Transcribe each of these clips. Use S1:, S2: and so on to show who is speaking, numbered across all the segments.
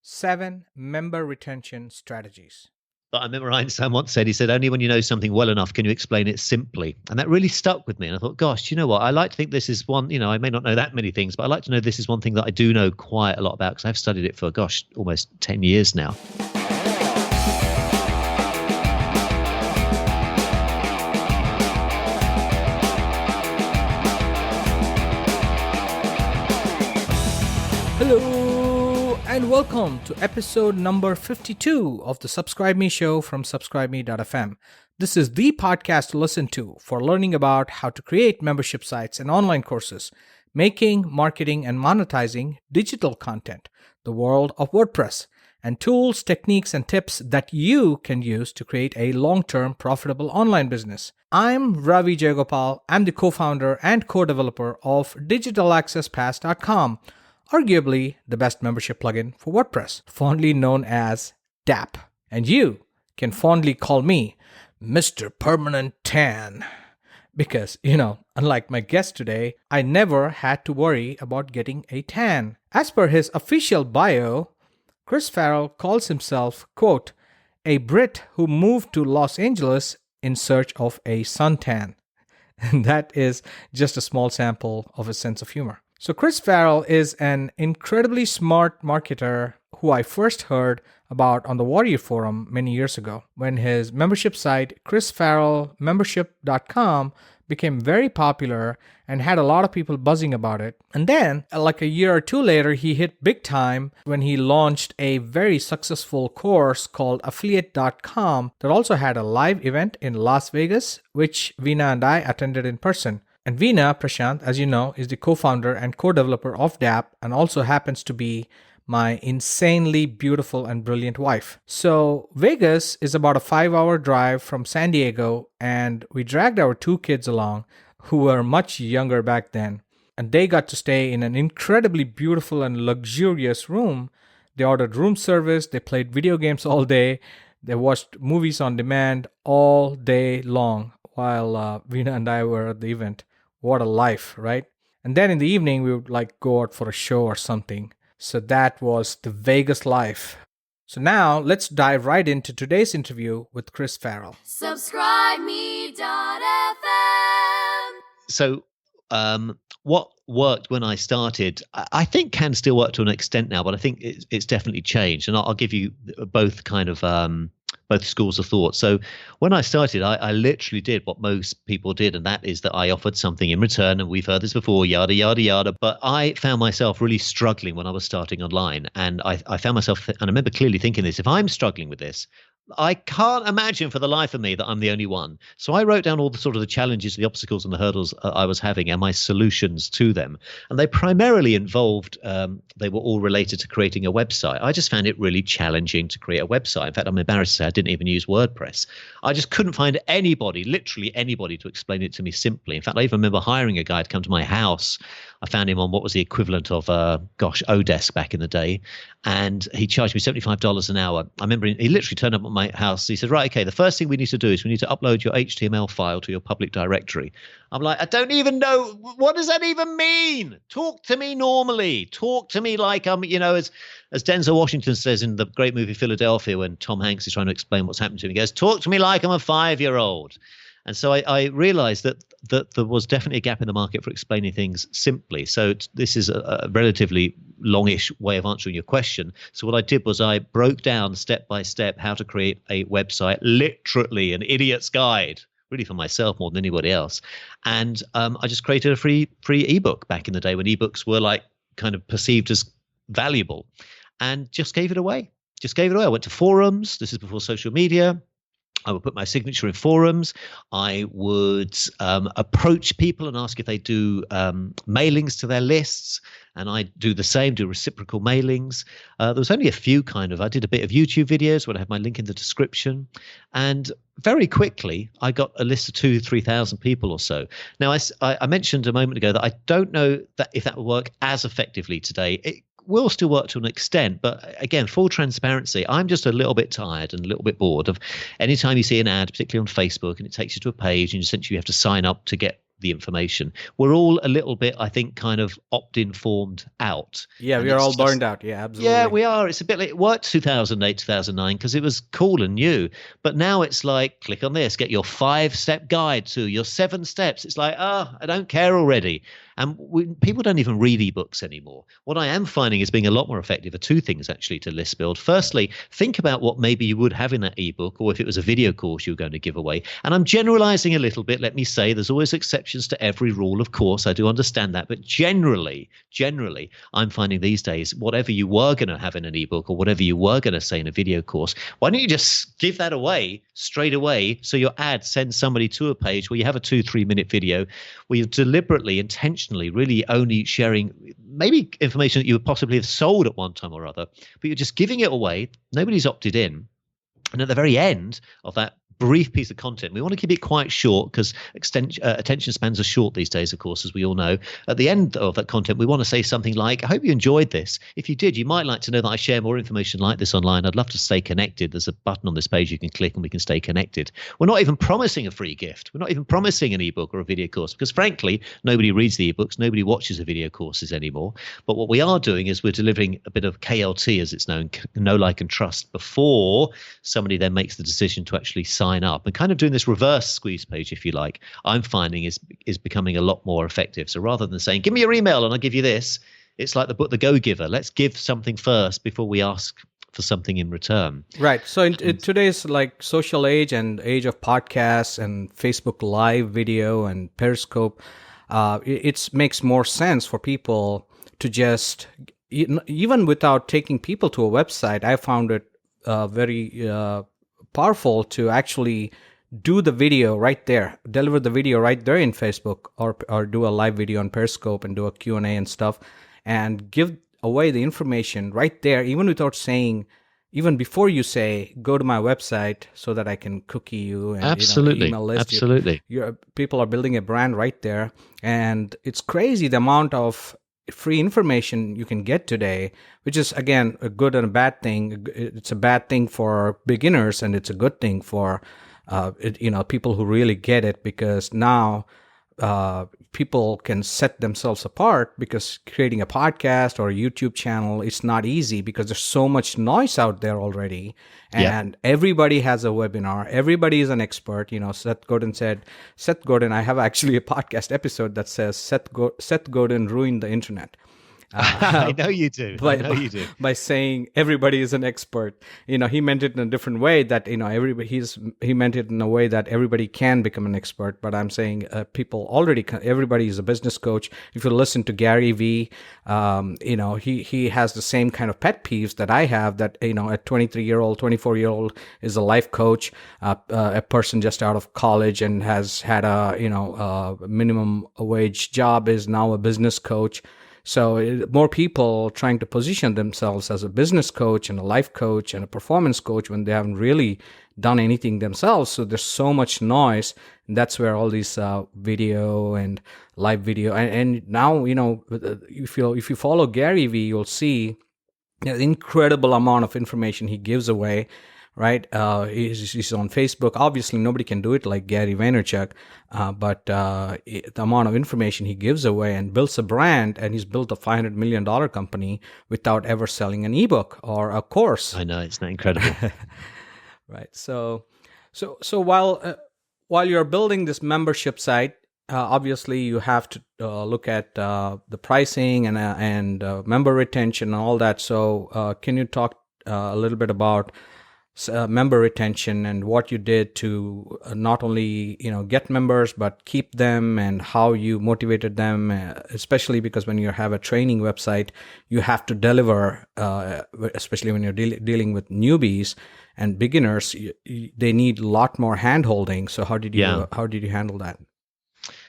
S1: 7 Member Retention Strategies.
S2: But I remember Einstein once said, he said, only when you know something well enough can you explain it simply. And that really stuck with me. And I thought, gosh, you know what? I like to think this is one, I may not know that many things, but I like to know this is one thing that I do know quite a lot about because I've studied it for, almost 10 years now.
S1: Hello and welcome to episode number 52 of the Subscribe Me show from subscribeme.fm. This is the podcast to listen to for learning about how to create membership sites and online courses, making, marketing, and monetizing digital content, the world of WordPress, and tools, techniques, and tips that you can use to create a long-term profitable online business. I'm Ravi Jayagopal. I'm the co-founder and co-developer of digitalaccesspass.com, arguably the best membership plugin for WordPress, fondly known as DAP. And you can fondly call me Mr. Permanent Tan. Because, unlike my guest today, I never had to worry about getting a tan. As per his official bio, Chris Farrell calls himself, quote, a Brit who moved to Los Angeles in search of a suntan. And that is just a small sample of his sense of humor. So Chris Farrell is an incredibly smart marketer who I first heard about on the Warrior Forum many years ago when his membership site, chrisfarrellmembership.com, became very popular and had a lot of people buzzing about it. And then, like a year or two later, he hit big time when he launched a very successful course called affiliate.com that also had a live event in Las Vegas, which Veena and I attended in person. And Veena, Prashant, as you know, is the co-founder and co-developer of DAP and also happens to be my insanely beautiful and brilliant wife. So Vegas is about a 5-hour drive from San Diego, and we dragged our 2 kids along who were much younger back then. And they got to stay in an incredibly beautiful and luxurious room. They ordered room service, they played video games all day, they watched movies on demand all day long while Veena and I were at the event. What a life, right? And then in the evening, we would go out for a show or something. So that was the Vegas life. So now let's dive right into today's interview with Chris Farrell.
S3: SubscribeMe.fm.
S2: So what worked when I started, I think can still work to an extent now, but I think it's definitely changed. And I'll give you both kind of both schools of thought. So when I started, I literally did what most people did, and that is that I offered something in return, and we've heard this before, yada, yada, yada. But I found myself really struggling when I was starting online. And I found myself, and I remember clearly thinking this, if I'm struggling with this, I can't imagine for the life of me that I'm the only one. So I wrote down all the sort of the challenges, the obstacles and the hurdles I was having and my solutions to them. And they primarily involved, they were all related to creating a website. I just found it really challenging to create a website. In fact, I'm embarrassed to say I didn't even use WordPress. I just couldn't find anybody, literally anybody, to explain it to me simply. In fact, I even remember hiring a guy to come to my house. I found him on what was the equivalent of, Odesk back in the day. And he charged me $75 an hour. I remember he literally turned up at my house. He said, right, okay, the first thing we need to do is we need to upload your HTML file to your public directory. I'm like, I don't even know. What does that even mean? Talk to me normally. Talk to me like I'm, as Denzel Washington says in the great movie Philadelphia when Tom Hanks is trying to explain what's happened to him. He goes, talk to me like I'm a 5-year-old. And so I realized that there was definitely a gap in the market for explaining things simply. So this is a relatively longish way of answering your question. So what I did was I broke down step by step how to create a website, literally an idiot's guide, really for myself more than anybody else. And I just created a free ebook back in the day when ebooks were kind of perceived as valuable, and just gave it away. I went to forums. This is before social media. I would put my signature in forums. I would approach people and ask if they do mailings to their lists. And I do the same, do reciprocal mailings. There was only a few I did a bit of YouTube videos where I have my link in the description. And very quickly, I got a list of 2,000-3,000 people or so. Now, I mentioned a moment ago that I don't know if that will work as effectively today. It will still work to an extent, but again, full transparency, I'm just a little bit tired and a little bit bored of anytime you see an ad, particularly on Facebook, and it takes you to a page and essentially you have to sign up to get the information. We're all a little bit, I think, kind of opt-informed out.
S1: Yeah,
S2: And
S1: we are
S2: it's
S1: all
S2: just-
S1: burned out. Yeah, absolutely.
S2: Yeah, we are. It's a bit like it worked 2008, 2009 because it was cool and new. But now it's like, click on this, get your 5-step guide to your 7 steps. It's like, I don't care already. And people don't even read ebooks anymore. What I am finding is being a lot more effective are 2 things actually to list build. Firstly, think about what maybe you would have in that ebook, or if it was a video course you were going to give away. And I'm generalizing a little bit. Let me say there's always exceptions to every rule, of course. I do understand that. But generally, I'm finding these days, whatever you were going to have in an ebook or whatever you were going to say in a video course, why don't you just give that away straight away? So your ad sends somebody to a page where you have a 2-3 minute video where you're deliberately, intentionally, really only sharing maybe information that you would possibly have sold at one time or other, but you're just giving it away. Nobody's opted in. And at the very end of that brief piece of content, we want to keep it quite short because attention spans are short these days, of course, as we all know. At the end of that content, we want to say something like, I hope you enjoyed this. If you did, you might like to know that I share more information like this online. I'd love to stay connected. There's a button on this page you can click and we can stay connected. We're not even promising a free gift. We're not even promising an ebook or a video course because, frankly, nobody reads the ebooks. Nobody watches the video courses anymore. But what we are doing is we're delivering a bit of KLT, as it's known, know, like, and trust, before somebody then makes the decision to actually sign up. And kind of doing this reverse squeeze page, if you like, I'm finding is becoming a lot more effective. So rather than saying, give me your email and I'll give you this, it's like the book The Go-Giver. Let's give something first before we ask for something in return.
S1: Right. So in today's like social age and age of podcasts and Facebook Live video and Periscope, it makes more sense for people to just, even without taking people to a website, I found it very powerful to actually do the video right there, deliver the video right there in Facebook, or do a live video on Periscope and do a Q&A and stuff, and give away the information right there, even without saying, even before you say, go to my website so that I can cookie you and
S2: Absolutely.
S1: email list.
S2: Absolutely.
S1: People are building a brand right there. And it's crazy the amount of free information you can get today, which is, again, a good and a bad thing. It's a bad thing for beginners and it's a good thing for people who really get it, because now people can set themselves apart, because creating a podcast or a YouTube channel, it's not easy because there's so much noise out there already. And everybody has a webinar. Everybody is an expert. Seth Godin, I have actually a podcast episode that says Seth Godin ruined the internet.
S2: I know you do.
S1: By saying everybody is an expert. He meant it in a different way, that he meant it in a way that everybody can become an expert. But I'm saying everybody is a business coach. If you listen to Gary Vee, he has the same kind of pet peeves that I have, that a 23-year-old, 24-year-old is a life coach, a person just out of college and has had a minimum wage job is now a business coach. So more people trying to position themselves as a business coach and a life coach and a performance coach when they haven't really done anything themselves. So there's so much noise. And that's where all these video and live video and now, if you follow Gary Vee, you'll see the incredible amount of information he gives away. Right, he's on Facebook. Obviously, nobody can do it like Gary Vaynerchuk, but the amount of information he gives away and builds a brand, and he's built a $500 million company without ever selling an ebook or a course.
S2: I know, it's not incredible.
S1: Right. So while you're building this membership site, obviously you have to look at the pricing and member retention and all that. So can you talk a little bit about member retention and what you did to not only get members but keep them, and how you motivated them, especially because when you have a training website, you have to deliver, especially when you're dealing with newbies and beginners, they need a lot more hand holding. So how did you handle that?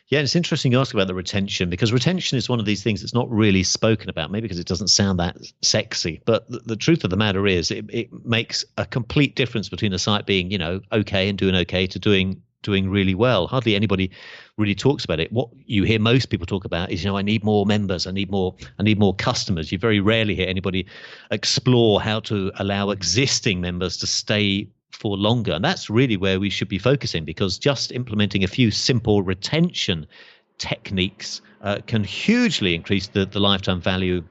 S2: Yeah, it's interesting you ask about the retention, because retention is one of these things that's not really spoken about, maybe because it doesn't sound that sexy. But the truth of the matter is it makes a complete difference between a site being, okay and doing okay to doing really well. Hardly anybody really talks about it. What you hear most people talk about is, I need more members, I need more customers. You very rarely hear anybody explore how to allow existing members to stay for longer. And that's really where we should be focusing, because just implementing a few simple retention techniques can hugely increase the lifetime value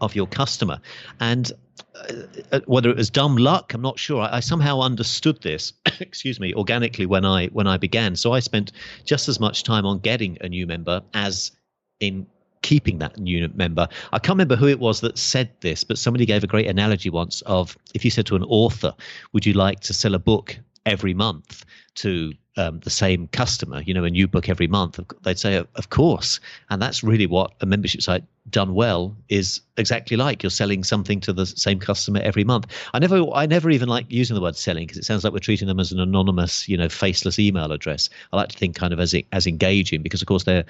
S2: of your customer. And whether it was dumb luck, I'm not sure. I somehow understood this, excuse me, organically when I began. So I spent just as much time on getting a new member as in keeping that new member. I can't remember who it was that said this, but somebody gave a great analogy once of, if you said to an author, would you like to sell a book every month to the same customer, a new book every month? They'd say, of course. And that's really what a membership site done well is exactly like. You're selling something to the same customer every month. I never even like using the word selling, because it sounds like we're treating them as an anonymous, faceless email address. I like to think kind of as engaging, because of course they're,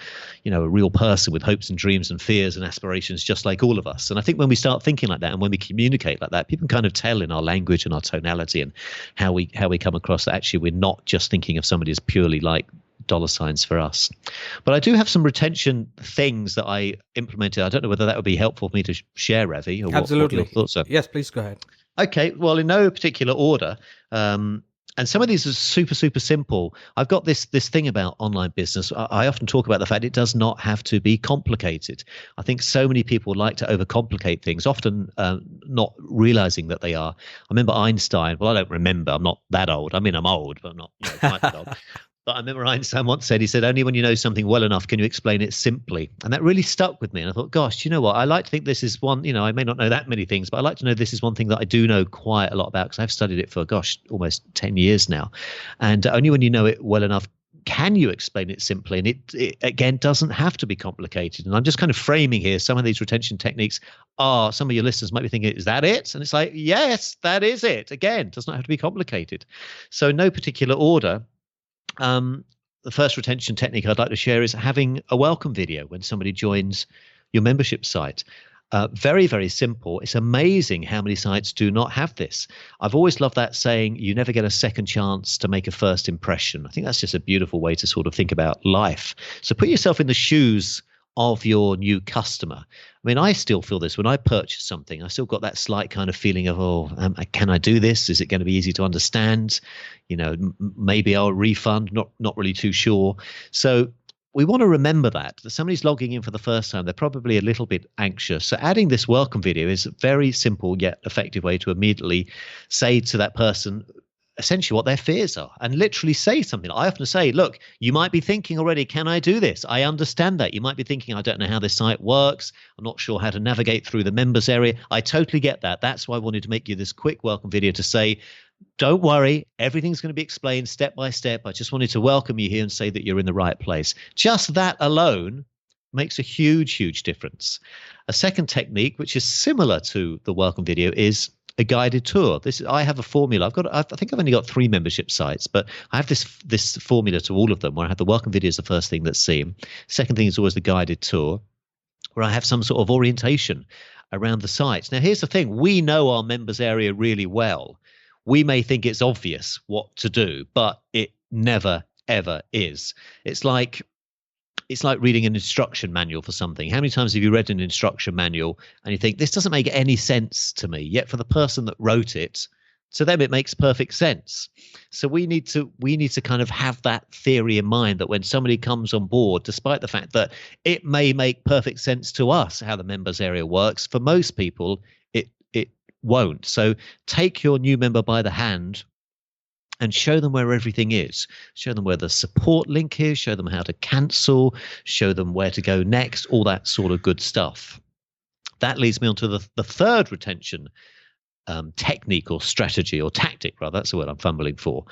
S2: a real person with hopes and dreams and fears and aspirations, just like all of us. And I think when we start thinking like that, and when we communicate like that, people can kind of tell in our language and our tonality and how we come across that actually we're not just thinking of somebody as purely like dollar signs for us. But I do have some retention things that I implemented. I don't know whether that would be helpful for me to share, Ravi, or
S1: Absolutely.
S2: what your thoughts are.
S1: Yes, please go ahead.
S2: Okay, well, in no particular order. And some of these are super, super simple. I've got this thing about online business. I often talk about the fact it does not have to be complicated. I think so many people like to overcomplicate things, often not realizing that they are. I remember Einstein. Well, I don't remember. I'm not that old. I mean, I'm old, but I'm not quite that old. But I remember Einstein once said, he said, only when you know something well enough can you explain it simply. And that really stuck with me. And I thought, gosh, you know what? I like to think this is one, I may not know that many things, but I like to know this is one thing that I do know quite a lot about, because I've studied it for, almost 10 years now. And only when you know it well enough can you explain it simply. And it again, doesn't have to be complicated. And I'm just kind of framing here some of these retention techniques are, some of your listeners might be thinking, is that it? And it's like, yes, that is it. Again, does not have to be complicated. So in no particular order, the first retention technique I'd like to share is having a welcome video when somebody joins your membership site. Very, very simple. It's amazing how many sites do not have this. I've always loved that saying, you never get a second chance to make a first impression. I think that's just a beautiful way to sort of think about life. So put yourself in the shoes of your new customer. I mean, I still feel this when I purchase something. I still got that slight kind of feeling of, can I do this? Is it going to be easy to understand? Maybe I'll refund. Not really too sure. So we want to remember that somebody's logging in for the first time, they're probably a little bit anxious. So adding this welcome video is a very simple yet effective way to immediately say to that person essentially what their fears are, and literally say something. I often say, look, you might be thinking already, can I do this? I understand that. You might be thinking, I don't know how this site works. I'm not sure how to navigate through the members area. I totally get that. That's why I wanted to make you this quick welcome video to say, don't worry, everything's going to be explained step by step. I just wanted to welcome you here and say that you're in the right place. Just that alone makes a huge, huge difference. A second technique, which is similar to the welcome video, is a guided tour. I have a formula. I think I've only got 3 membership sites, but I have this formula to all of them, where I have the welcome video as the first thing that's seen. Second thing is always the guided tour, where I have some sort of orientation around the sites. Now, here's the thing. We know our members area really well. We may think it's obvious what to do, but it never, ever is. It's like reading an instruction manual for something. How many times have you read an instruction manual and you think, this doesn't make any sense to me, yet for the person that wrote it, to them it makes perfect sense. So we need to kind of have that theory in mind, that when somebody comes on board, despite the fact that it may make perfect sense to us how the members area works, for most people it won't. So take your new member by the hand and show them where everything is. Show them where the support link is, show them how to cancel, show them where to go next, all that sort of good stuff. That leads me on to the third retention technique or strategy, or tactic, rather. That's the word I'm fumbling for.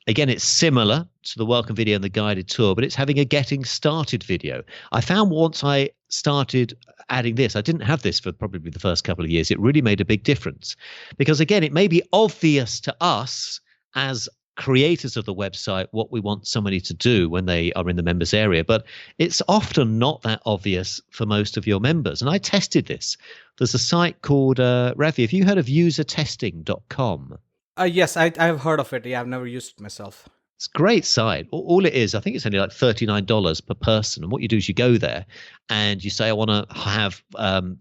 S2: Again, it's similar to the welcome video and the guided tour, but it's having a getting started video. I found once I started adding this, I didn't have this for probably the first couple of years. It really made a big difference, because again, it may be obvious to us as creators of the website what we want somebody to do when they are in the members area, but it's often not that obvious for most of your members. And I tested this. There's a site called Ravi, have you heard of usertesting.com?
S1: Yes, I've heard of it. Yeah, I've never used it myself.
S2: It's a great site. All it is, I think it's only like $39 per person. And what you do is you go there and you say, I want to have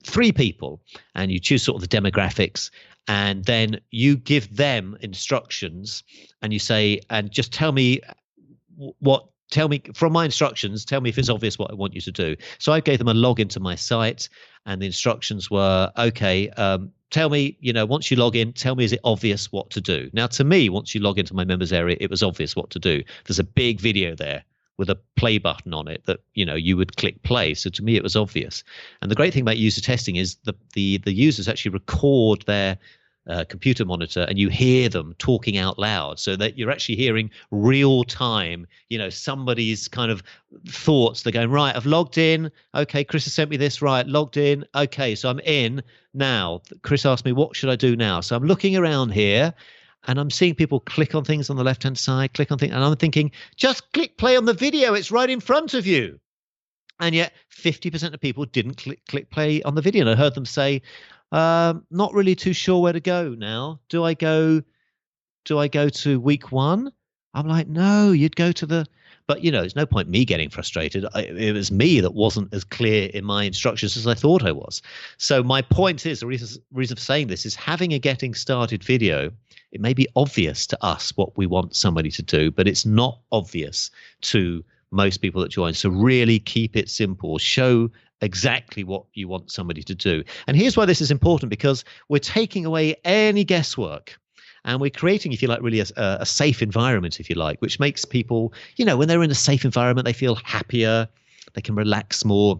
S2: 3 people, and you choose sort of the demographics, and then you give them instructions, and you say, and just tell me what tell me from my instructions, tell me if it's obvious what I want you to do. So I gave them a login to my site, and the instructions were, okay, tell me, once you log in, tell me, is it obvious what to do? Now, to me, once you log into my members area, it was obvious what to do. There's a big video there with a play button on it that, you would click play. So to me, it was obvious. And the great thing about user testing is the users actually record their computer monitor, and you hear them talking out loud, so that you're actually hearing real time, somebody's kind of thoughts. They're going, right, I've logged in. Okay, Chris has sent me this. Right, logged in. Okay, so I'm in now. Chris asked me, what should I do now? So I'm looking around here, and I'm seeing people click on things on the left-hand side, click on things, and I'm thinking, just click play on the video. It's right in front of you. And yet 50% of people didn't click play on the video. And I heard them say, not really too sure where to go now. Do I go to week 1? I'm like, no, you'd go to but there's no point me getting frustrated. It was me that wasn't as clear in my instructions as I thought I was. So my point is, the reason for saying this is, having a getting started video, it may be obvious to us what we want somebody to do, but it's not obvious to most people that join. So really keep it simple. Show exactly what you want somebody to do. And here's why this is important, because we're taking away any guesswork, and we're creating, if you like, really a safe environment, if you like, which makes people, when they're in a safe environment, they feel happier, they can relax more.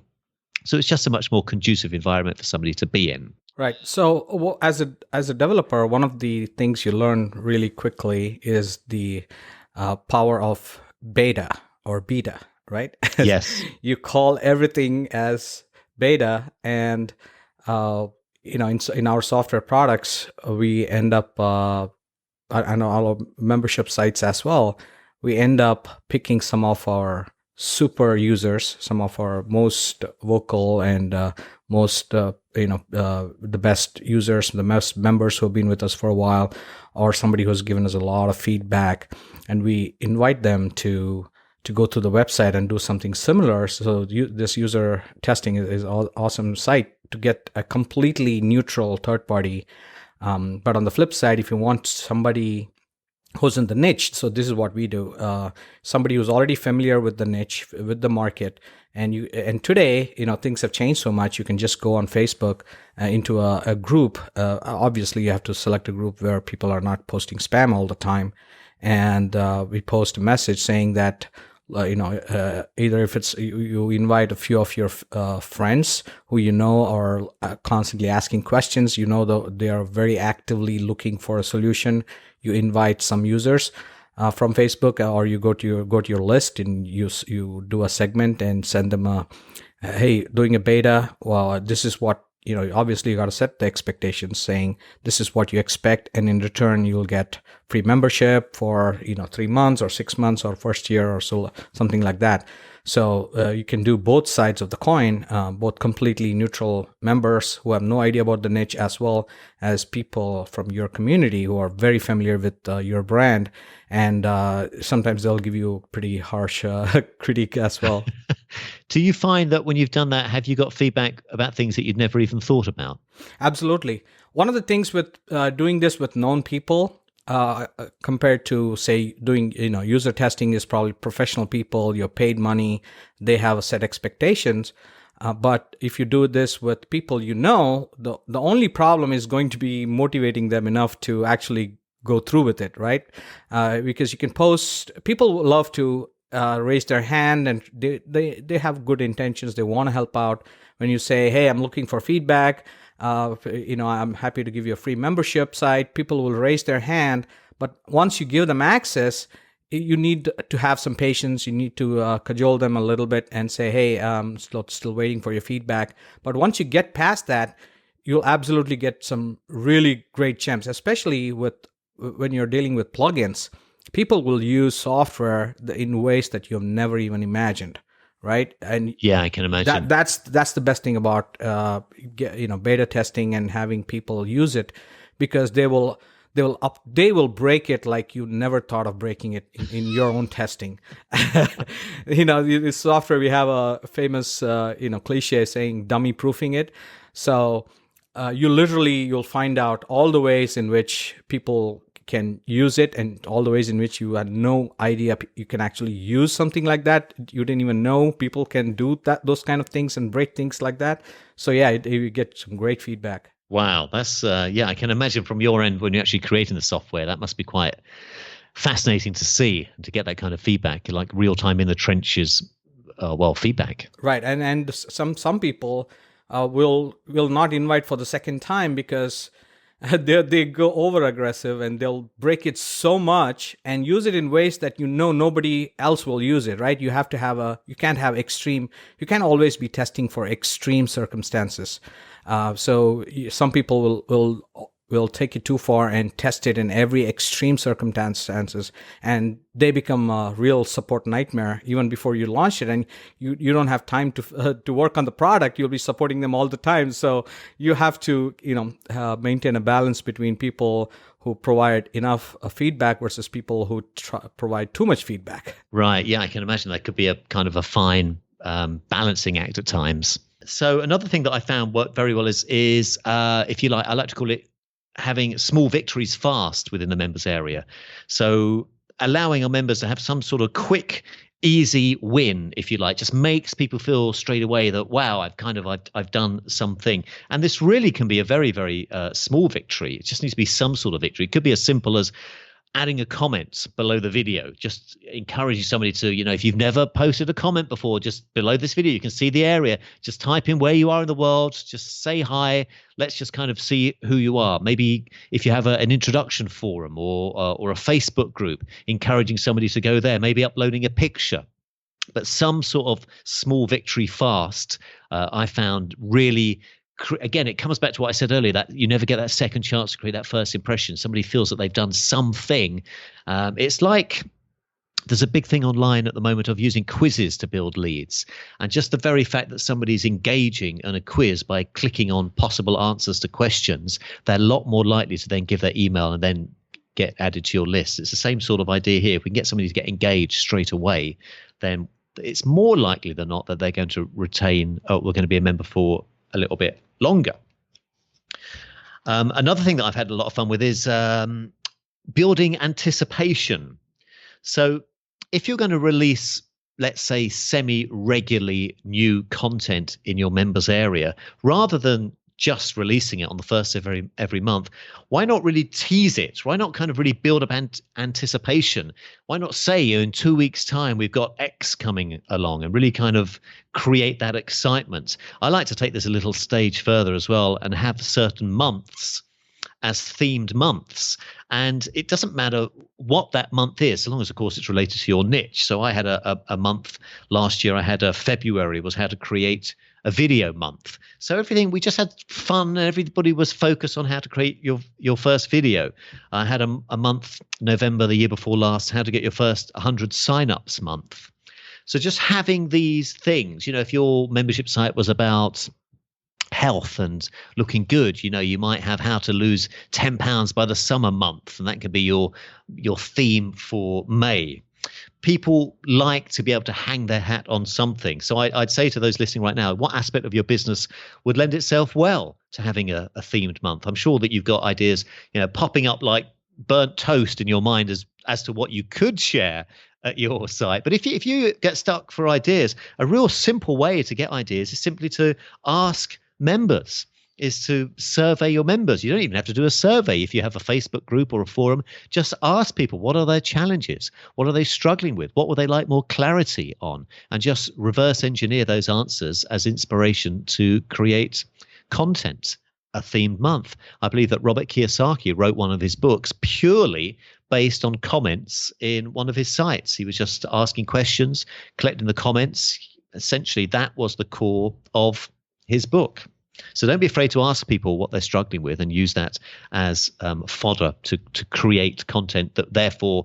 S2: So it's just a much more conducive environment for somebody to be in.
S1: Right. So as a developer, one of the things you learn really quickly is the power of beta or beta, right?
S2: Yes.
S1: You call everything as beta, and in our software products, we end up, I know our membership sites as well, we end up picking some of our super users, some of our most vocal and most, the best users, the most members who have been with us for a while, or somebody who's given us a lot of feedback, and we invite them to go to the website and do something similar. So this user testing is an awesome site to get a completely neutral third party. But on the flip side, if you want somebody who's in the niche, so this is what we do. Somebody who's already familiar with the niche, with the market, and today, things have changed so much. You can just go on Facebook into a group. Obviously, you have to select a group where people are not posting spam all the time, and we post a message saying that, either if it's you invite a few of your friends who are constantly asking questions, they are very actively looking for a solution. You invite some users from Facebook, or you go to your list and you do a segment and send them hey, doing a beta. Well, this is what. Obviously you got to set the expectations, saying this is what you expect, and in return you'll get free membership for 3 months or 6 months or first year or so, something like that. So you can do both sides of the coin, both completely neutral members who have no idea about the niche, as well as people from your community who are very familiar with your brand, and sometimes they'll give you pretty harsh critique as well.
S2: Do you find that when you've done that, have you got feedback about things that you'd never even thought about?
S1: Absolutely. One of the things with doing this with known people, compared to, say, doing user testing, is probably professional people. You're paid money, they have a set expectations. But if you do this with people the only problem is going to be motivating them enough to actually go through with it, right? Because you can post, people love to raise their hand, and they have good intentions. They want to help out. When you say, hey, I'm looking for feedback, I'm happy to give you a free membership site, people will raise their hand. But once you give them access, you need to have some patience. You need to cajole them a little bit and say, hey, still waiting for your feedback. But once you get past that, you'll absolutely get some really great gems, especially when you're dealing with plugins. People will use software in ways that you've never even imagined, right? And
S2: yeah, I can imagine.
S1: That's the best thing about beta testing and having people use it, because they will break it like you never thought of breaking it in your own testing. This software, we have a famous cliche saying dummy proofing it. So you'll find out all the ways in which people can use it, and all the ways in which you had no idea you can actually use something like that. You didn't even know people can do those kind of things and break things like that. So yeah, you get some great feedback.
S2: Wow, that's I can imagine from your end when you're actually creating the software, that must be quite fascinating to see and to get that kind of feedback, like real time in the trenches, feedback.
S1: Right, and some people will not invite for the second time because they go over aggressive and they'll break it so much and use it in ways that nobody else will use it. Right, you can't always be testing for extreme circumstances. So some people will take it too far and test it in every extreme circumstances, and they become a real support nightmare even before you launch it, and you don't have time to work on the product. You'll be supporting them all the time, so you have to maintain a balance between people who provide enough feedback versus people who provide too much feedback.
S2: Right. Yeah, I can imagine that could be a kind of a fine balancing act at times. So another thing that I found worked very well is if you like, I like to call it having small victories fast within the members area. So allowing our members to have some sort of quick, easy win, if you like, just makes people feel straight away that, wow, I've done something. And this really can be a very, very small victory. It just needs to be some sort of victory. It could be as simple as adding a comment below the video, just encouraging somebody to, if you've never posted a comment before, just below this video, you can see the area, just type in where you are in the world, just say hi. Let's just kind of see who you are. Maybe if you have an introduction forum or a Facebook group, encouraging somebody to go there, maybe uploading a picture. But some sort of small victory fast, I found really. Again, it comes back to what I said earlier, that you never get that second chance to create that first impression. Somebody feels that they've done something. It's like there's a big thing online at the moment of using quizzes to build leads. And just the very fact that somebody's engaging in a quiz by clicking on possible answers to questions, they're a lot more likely to then give their email and then get added to your list. It's the same sort of idea here. If we can get somebody to get engaged straight away, then it's more likely than not that they're going to retain, we're going to be a member for a little bit longer. Another thing that I've had a lot of fun with is building anticipation. So if you're going to release, let's say, semi-regularly new content in your members area, rather than just releasing it on the first of every month, why not really tease it? Why not kind of really build up anticipation? Why not say, in 2 weeks' time, we've got X coming along, and really kind of create that excitement? I like to take this a little stage further as well and have certain months as themed months. And it doesn't matter what that month is, so long as, of course, it's related to your niche. So I had a month last year. I had a February was how to create a video month. So everything, we just had fun. Everybody was focused on how to create your first video. I had a month, November the year before last, how to get your first 100 signups month. So just having these things, if your membership site was about health and looking good, you might have how to lose 10 pounds by the summer month, and that could be your theme for May. People like to be able to hang their hat on something. So I'd say to those listening right now, what aspect of your business would lend itself well to having a themed month? I'm sure that you've got ideas, popping up like burnt toast in your mind as to what you could share at your site. But if you get stuck for ideas, a real simple way to get ideas is simply to ask members, is to survey your members. You don't even have to do a survey. If you have a Facebook group or a forum, just ask people, what are their challenges? What are they struggling with? What would they like more clarity on? And just reverse engineer those answers as inspiration to create content, a themed month. I believe that Robert Kiyosaki wrote one of his books purely based on comments in one of his sites. He was just asking questions, collecting the comments. Essentially, that was the core of his book. So don't be afraid to ask people what they're struggling with, and use that as fodder to create content that therefore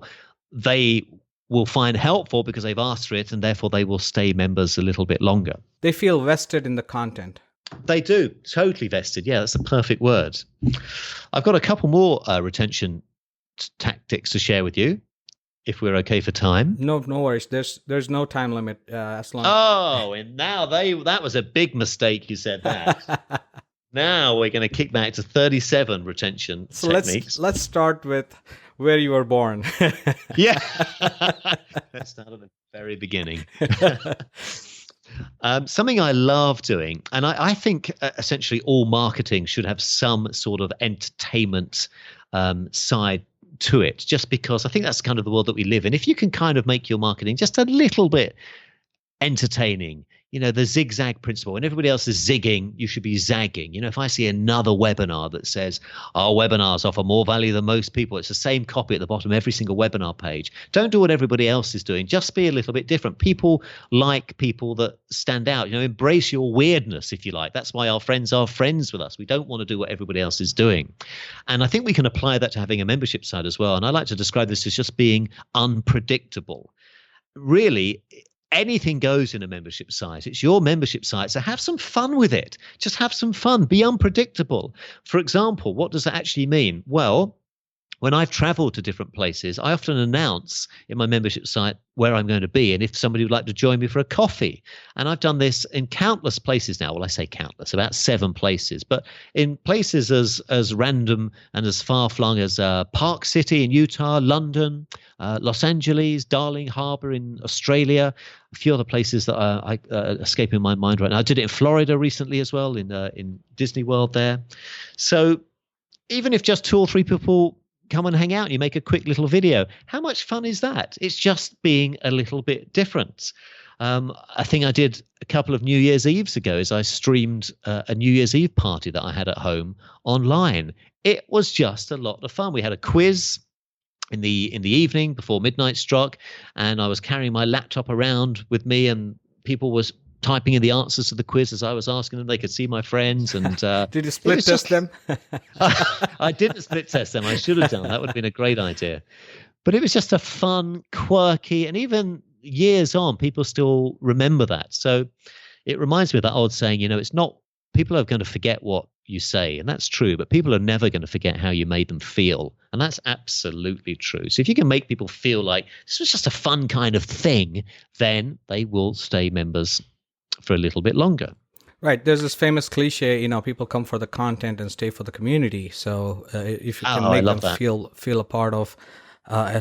S2: they will find helpful because they've asked for it, and therefore they will stay members a little bit longer.
S1: They feel vested in the content.
S2: They do. Totally vested. Yeah, that's the perfect word. I've got a couple more retention tactics to share with you, if we're okay for time.
S1: No worries. There's no time limit as long.
S2: Oh, and now that was a big mistake. You said that. Now we're going to kick back to 37 retention
S1: So
S2: techniques.
S1: let's start with where you were born.
S2: Yeah. Let's start at the very beginning. Something I love doing, and I think essentially all marketing should have some sort of entertainment side to it, just because I think that's kind of the world that we live in. If you can kind of make your marketing just a little bit entertaining, the zigzag principle. When everybody else is zigging, you should be zagging. If I see another webinar that says our webinars offer more value than most people, it's the same copy at the bottom of every single webinar page. Don't do what everybody else is doing. Just be a little bit different. People like people that stand out. Embrace your weirdness, if you like. That's why our friends are friends with us. We don't want to do what everybody else is doing. And I think we can apply that to having a membership site as well. And I like to describe this as just being unpredictable. Really, anything goes in a membership site. It's your membership site, so have some fun with it. Just have some fun. Be unpredictable. For example, what does that actually mean? Well, when I've traveled to different places, I often announce in my membership site where I'm going to be and if somebody would like to join me for a coffee. And I've done this in countless places now. Well, I say countless, about 7 places, but in places as random and as far-flung as Park City in Utah, London, Los Angeles, Darling Harbour in Australia, a few other places that are escaping my mind right now. I did it in Florida recently as well, in Disney World there. So even if just 2 or 3 people come and hang out and you make a quick little video, how much fun is that? It's just being a little bit different. I think I did a couple of New Year's Eves ago is I streamed a New Year's Eve party that I had at home online. It was just a lot of fun. We had a quiz in the evening before midnight struck, and I was carrying my laptop around with me, and people was typing in the answers to the quiz as I was asking them. They could see my friends. And
S1: did you split test them?
S2: I didn't split test them. I should have done. That would have been a great idea. But it was just a fun, quirky, and even years on, people still remember that. So it reminds me of that old saying, it's not, people are going to forget what you say, and that's true, but people are never going to forget how you made them feel, and that's absolutely true. So if you can make people feel like this was just a fun kind of thing, then they will stay members for a little bit longer.
S1: Right. There's this famous cliche, people come for the content and stay for the community. So if you can make them feel a part of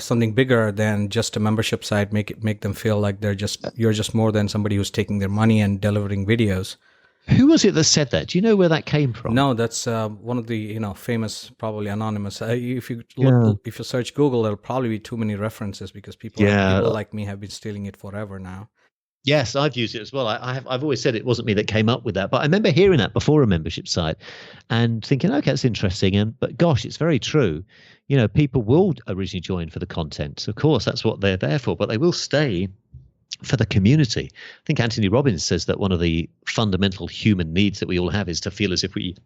S1: something bigger than just a membership site, make them feel like you're just more than somebody who's taking their money and delivering videos.
S2: Who was it that said that? Do you know where that came from?
S1: No, that's one of the famous, probably anonymous. If you search Google, there'll probably be too many references because people like me have been stealing it forever now.
S2: Yes, I've used it as well. I've always said it wasn't me that came up with that, but I remember hearing that before a membership site and thinking, okay, that's interesting. But gosh, it's very true. People will originally join for the content. Of course, that's what they're there for, but they will stay for the community. I think Anthony Robbins says that one of the fundamental human needs that we all have is to feel as if we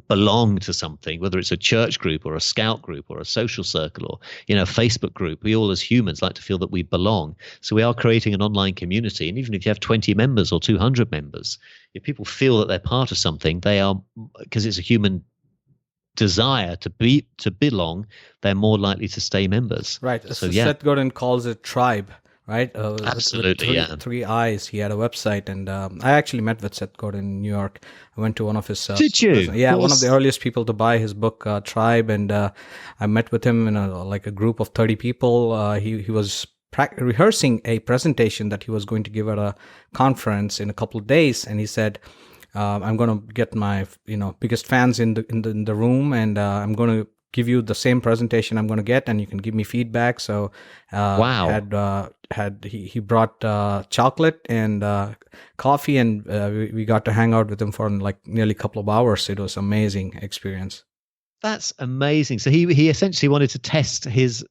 S2: belong to something, whether it's a church group or a scout group or a social circle or Facebook group. We all as humans like to feel that we belong. So we are creating an online community, and even if you have 20 members or 200 members, if people feel that they're part of something, they are, because it's a human desire to belong, they're more likely to stay members.
S1: Right. So Seth Godin calls it tribe. Right?
S2: Absolutely,
S1: with 3 eyes. He had a website, and I actually met with Seth Godin in New York. I went to one of his...
S2: Did you?
S1: Yeah, one of the earliest people to buy his book, Tribe, and I met with him in a group of 30 people. He was rehearsing a presentation that he was going to give at a conference in a couple of days, and he said, I'm going to get my biggest fans in the room, and I'm going to give you the same presentation I'm going to get, and you can give me feedback. So
S2: wow.
S1: He brought chocolate and coffee, and we got to hang out with him for nearly a couple of hours. It was an amazing experience.
S2: That's amazing. So he essentially wanted to test his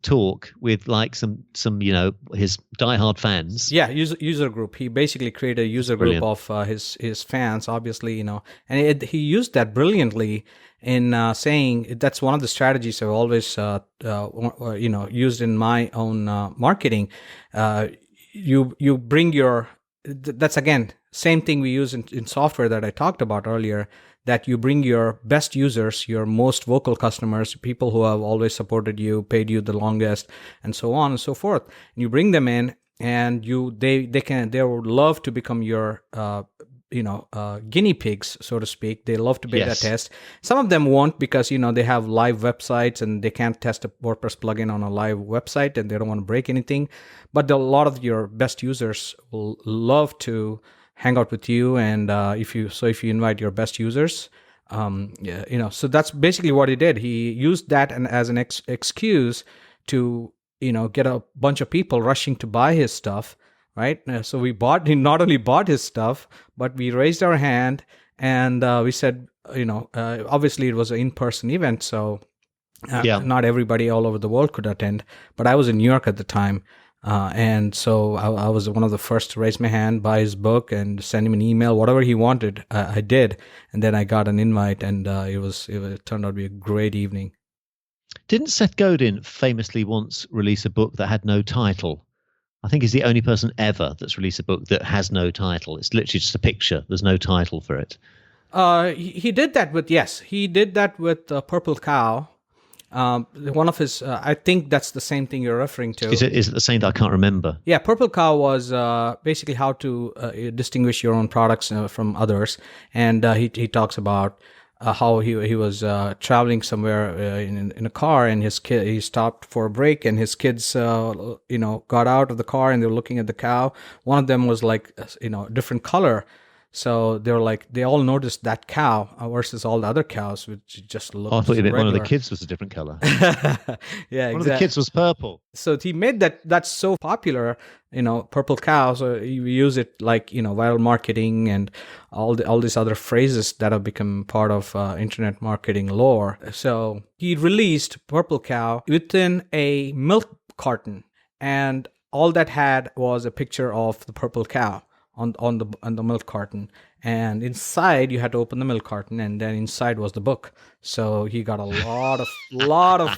S2: talk with some his diehard fans.
S1: Yeah, user group. He basically created a user group of his fans, obviously, and he used that brilliantly in saying that's one of the strategies I've always used in my own marketing. You bring your, that's again same thing we use in software that I talked about earlier, that you bring your best users, your most vocal customers, people who have always supported you, paid you the longest, and so on and so forth. And you bring them in, and they would love to become your guinea pigs, so to speak. They love to beta
S2: Yes.
S1: test. Some of them won't because, they have live websites and they can't test a WordPress plugin on a live website and they don't want to break anything. But a lot of your best users will love to hang out with you. And if you invite your best users, so that's basically what he did. He used that as an excuse to, get a bunch of people rushing to buy his stuff. Right. So he not only bought his stuff, but we raised our hand and we said, obviously it was an in-person event. So not everybody all over the world could attend, but I was in New York at the time. And so I was one of the first to raise my hand, buy his book and send him an email, whatever he wanted. I did. And then I got an invite and it turned out to be a great evening.
S2: Didn't Seth Godin famously once release a book that had no title? I think he's the only person ever that's released a book that has no title. It's literally just a picture. There's no title for it.
S1: He did that with Purple Cow. One of his, I think that's the same thing you're referring to.
S2: Is it the same that I can't remember?
S1: Yeah, Purple Cow was basically how to distinguish your own products from others. And he talks about how he was traveling somewhere in a car, and he stopped for a break, and his kids got out of the car and they were looking at the cow. One of them was like different color, so they were like, they all noticed that cow versus all the other cows, which just looked.
S2: I thought
S1: regular.
S2: one of the kids was a different color.
S1: Yeah, exactly.
S2: One of the kids was purple.
S1: So he made that's so popular, Purple Cow. So you use it like, viral marketing and all these other phrases that have become part of internet marketing lore. So he released Purple Cow within a milk carton, and all that had was a picture of the purple cow on the milk carton, and inside you had to open the milk carton, and then inside was the book. So he got a lot of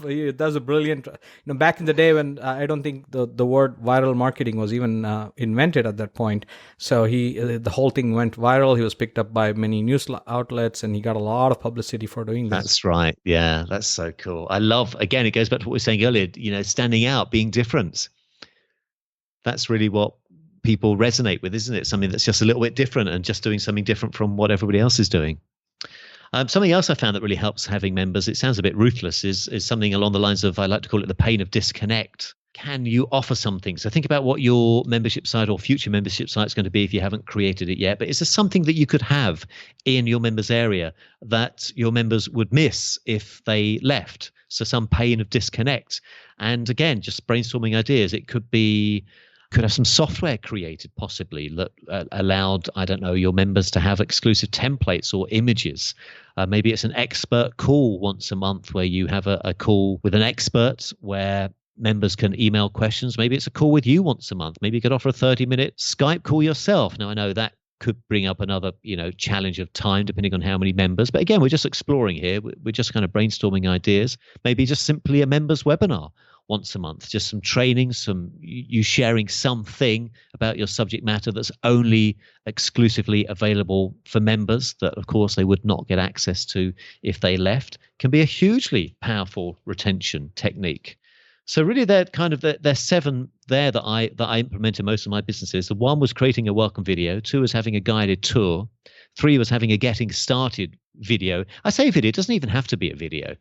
S1: that was a brilliant, back in the day when I don't think the word viral marketing was even invented at that point. So the whole thing went viral. He was picked up by many news outlets, and he got a lot of publicity for doing that.
S2: That's right. Yeah, that's so cool. I love, again, it goes back to what we were saying earlier, standing out, being different. That's really what people resonate with, isn't it? Something that's just a little bit different and just doing something different from what everybody else is doing. Something else I found that really helps having members, it sounds a bit ruthless, is something along the lines of, I like to call it the pain of disconnect. Can you offer something? So think about what your membership site or future membership site is going to be if you haven't created it yet. But is there something that you could have in your members area that your members would miss if they left? So some pain of disconnect. And again, just brainstorming ideas. It could have some software created possibly that allowed, I don't know, your members to have exclusive templates or images. Maybe it's an expert call once a month where you have a call with an expert where members can email questions. Maybe it's a call with you once a month. Maybe you could offer a 30-minute Skype call yourself. Now, I know that could bring up another, challenge of time depending on how many members. But again, we're just exploring here. We're just kind of brainstorming ideas. Maybe just simply a members webinar once a month, just some training, you sharing something about your subject matter that's only exclusively available for members that, of course, they would not get access to if they left, can be a hugely powerful retention technique. So really, there's 7 there that I implement in most of my businesses. The 1 was creating a welcome video. 2 was having a guided tour. 3 was having a getting started video. I say video, it doesn't even have to be a video.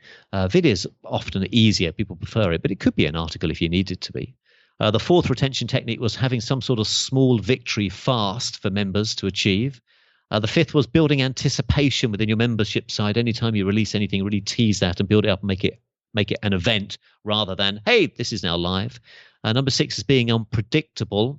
S2: Video is often easier. People prefer it, but it could be an article if you need it to be. The 4th retention technique was having some sort of small victory fast for members to achieve. The 5th was building anticipation within your membership site. Anytime you release anything, really tease that and build it up and make it an event rather than, hey, this is now live. Number 6 is being unpredictable,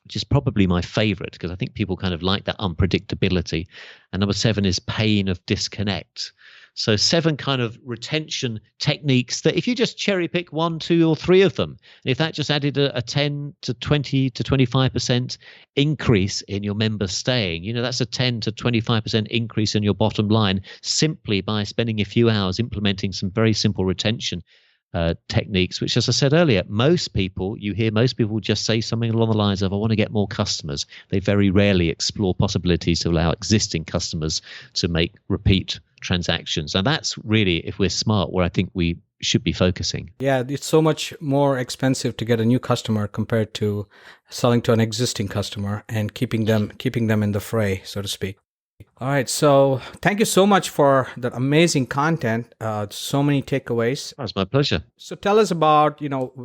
S2: which is probably my favorite because I think people kind of like that unpredictability. And number 7 is pain of disconnect. So 7 kind of retention techniques that if you just cherry pick 1, 2, or 3 of them, and if that just added a 10 to 20 to 25% increase in your members staying, that's a 10 to 25% increase in your bottom line simply by spending a few hours implementing some very simple retention techniques, which, as I said earlier, most people just say something along the lines of, I want to get more customers. They very rarely explore possibilities to allow existing customers to make repeat transactions. And that's really, if we're smart, where I think we should be focusing.
S1: Yeah, it's so much more expensive to get a new customer compared to selling to an existing customer and keeping them in the fray, so to speak. All right, so thank you so much for that amazing content. So many takeaways.
S2: That's my pleasure.
S1: So tell us about,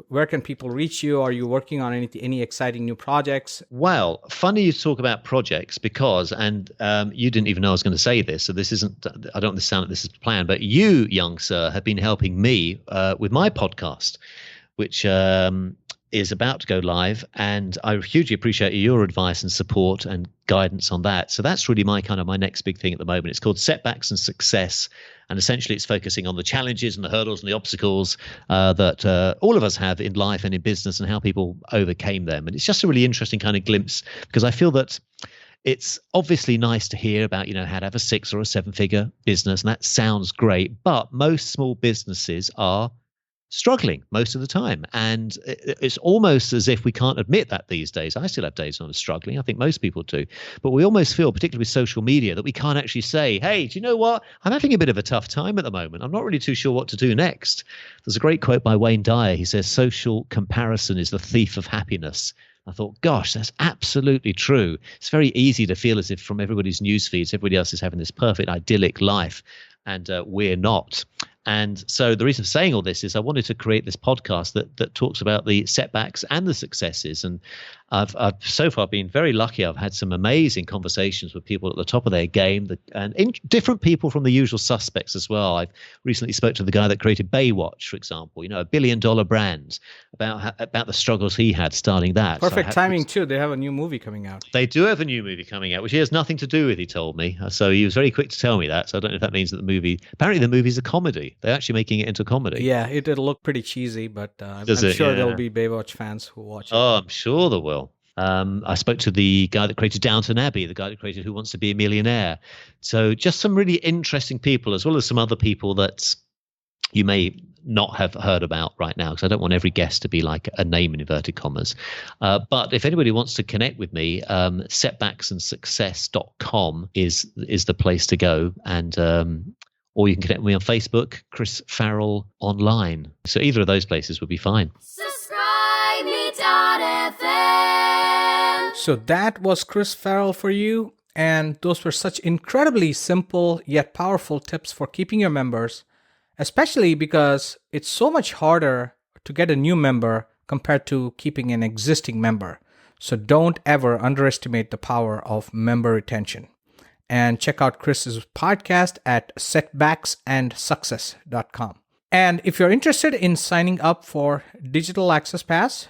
S1: where can people reach you? Are you working on any exciting new projects?
S2: Well, funny you talk about projects because, and you didn't even know I was going to say this, so this isn't, I don't understand that this is planned, but you, young sir, have been helping me with my podcast, which is about to go live, and I hugely appreciate your advice and support and guidance on that. So that's really my next big thing at the moment. It's called Setbacks and Success, and essentially it's focusing on the challenges and the hurdles and the obstacles that all of us have in life and in business and how people overcame them. And it's just a really interesting kind of glimpse, because I feel that it's obviously nice to hear about, how to have a 6 or a 7-figure business, and that sounds great, but most small businesses are struggling most of the time. And it's almost as if we can't admit that these days. I still have days when I'm struggling. I think most people do. But we almost feel, particularly with social media, that we can't actually say, hey, do you know what? I'm having a bit of a tough time at the moment. I'm not really too sure what to do next. There's a great quote by Wayne Dyer. He says, social comparison is the thief of happiness. I thought, gosh, that's absolutely true. It's very easy to feel as if from everybody's news feeds, everybody else is having this perfect, idyllic life, and we're not. And so the reason for saying all this is I wanted to create this podcast that talks about the setbacks and the successes. And I've so far been very lucky. I've had some amazing conversations with people at the top of their game, and different people from the usual suspects as well. I've recently spoke to the guy that created Baywatch, for example, $1 billion brand, about the struggles he had starting that.
S1: Perfect timing too. They have a new movie coming out.
S2: They do have a new movie coming out, which he has nothing to do with, he told me. So he was very quick to tell me that. So I don't know if that means that apparently the movie's a comedy. They're actually making it into a comedy.
S1: Yeah, it'll look pretty cheesy, but I'm sure there'll be Baywatch fans who watch it.
S2: Oh, I'm sure there will. I spoke to the guy that created Downton Abbey, the guy that created Who Wants to Be a Millionaire. So just some really interesting people, as well as some other people that you may not have heard about right now, because I don't want every guest to be like a name in inverted commas. But if anybody wants to connect with me, setbacksandsuccess.com is the place to go. And or you can connect with me on Facebook, Chris Farrell Online. So either of those places would be fine.
S3: SubscribeMe.fm.
S1: So that was Chris Farrell for you. And those were such incredibly simple yet powerful tips for keeping your members, especially because it's so much harder to get a new member compared to keeping an existing member. So don't ever underestimate the power of member retention. And check out Chris's podcast at setbacksandsuccess.com. And if you're interested in signing up for Digital Access Pass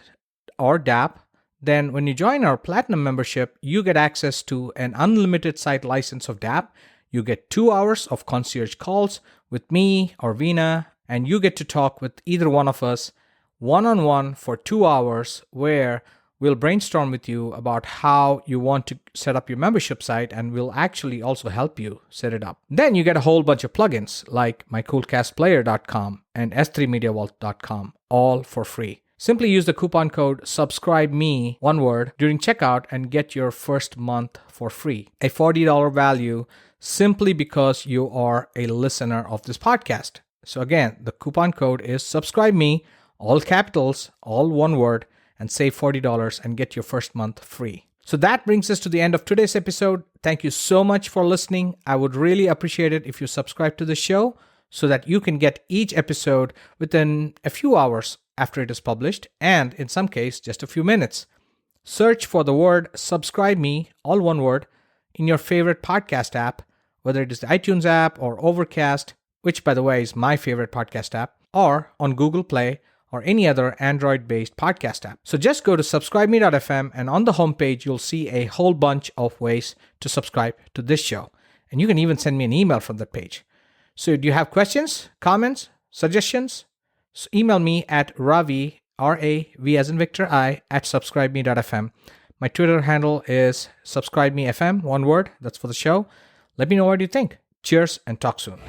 S1: or DAP, then when you join our Platinum membership, you get access to an unlimited site license of DAP. You get 2 hours of concierge calls with me or Veena, and you get to talk with either one of us one-on-one for 2 hours, where we'll brainstorm with you about how you want to set up your membership site, and we'll actually also help you set it up. Then you get a whole bunch of plugins like mycoolcastplayer.com and s3mediavault.com, all for free. Simply use the coupon code SUBSCRIBEME, one word, during checkout and get your first month for free. A $40 value simply because you are a listener of this podcast. So again, the coupon code is SUBSCRIBEME, all capitals, all one word, and save $40 and get your first month free. So that brings us to the end of today's episode. Thank you so much for listening. I would really appreciate it if you subscribe to the show so that you can get each episode within a few hours after it is published, and in some case, just a few minutes. Search for the word Subscribe Me, all one word, in your favorite podcast app, whether it is the iTunes app or Overcast, which by the way is my favorite podcast app, or on Google Play or any other Android-based podcast app. So just go to subscribeme.fm, and on the homepage, you'll see a whole bunch of ways to subscribe to this show. And you can even send me an email from that page. So do you have questions, comments, suggestions? So email me at Ravi, R-A-V as in Victor, I, at subscribeme.fm. My Twitter handle is subscribemefm, one word, that's for the show. Let me know what you think. Cheers and talk soon.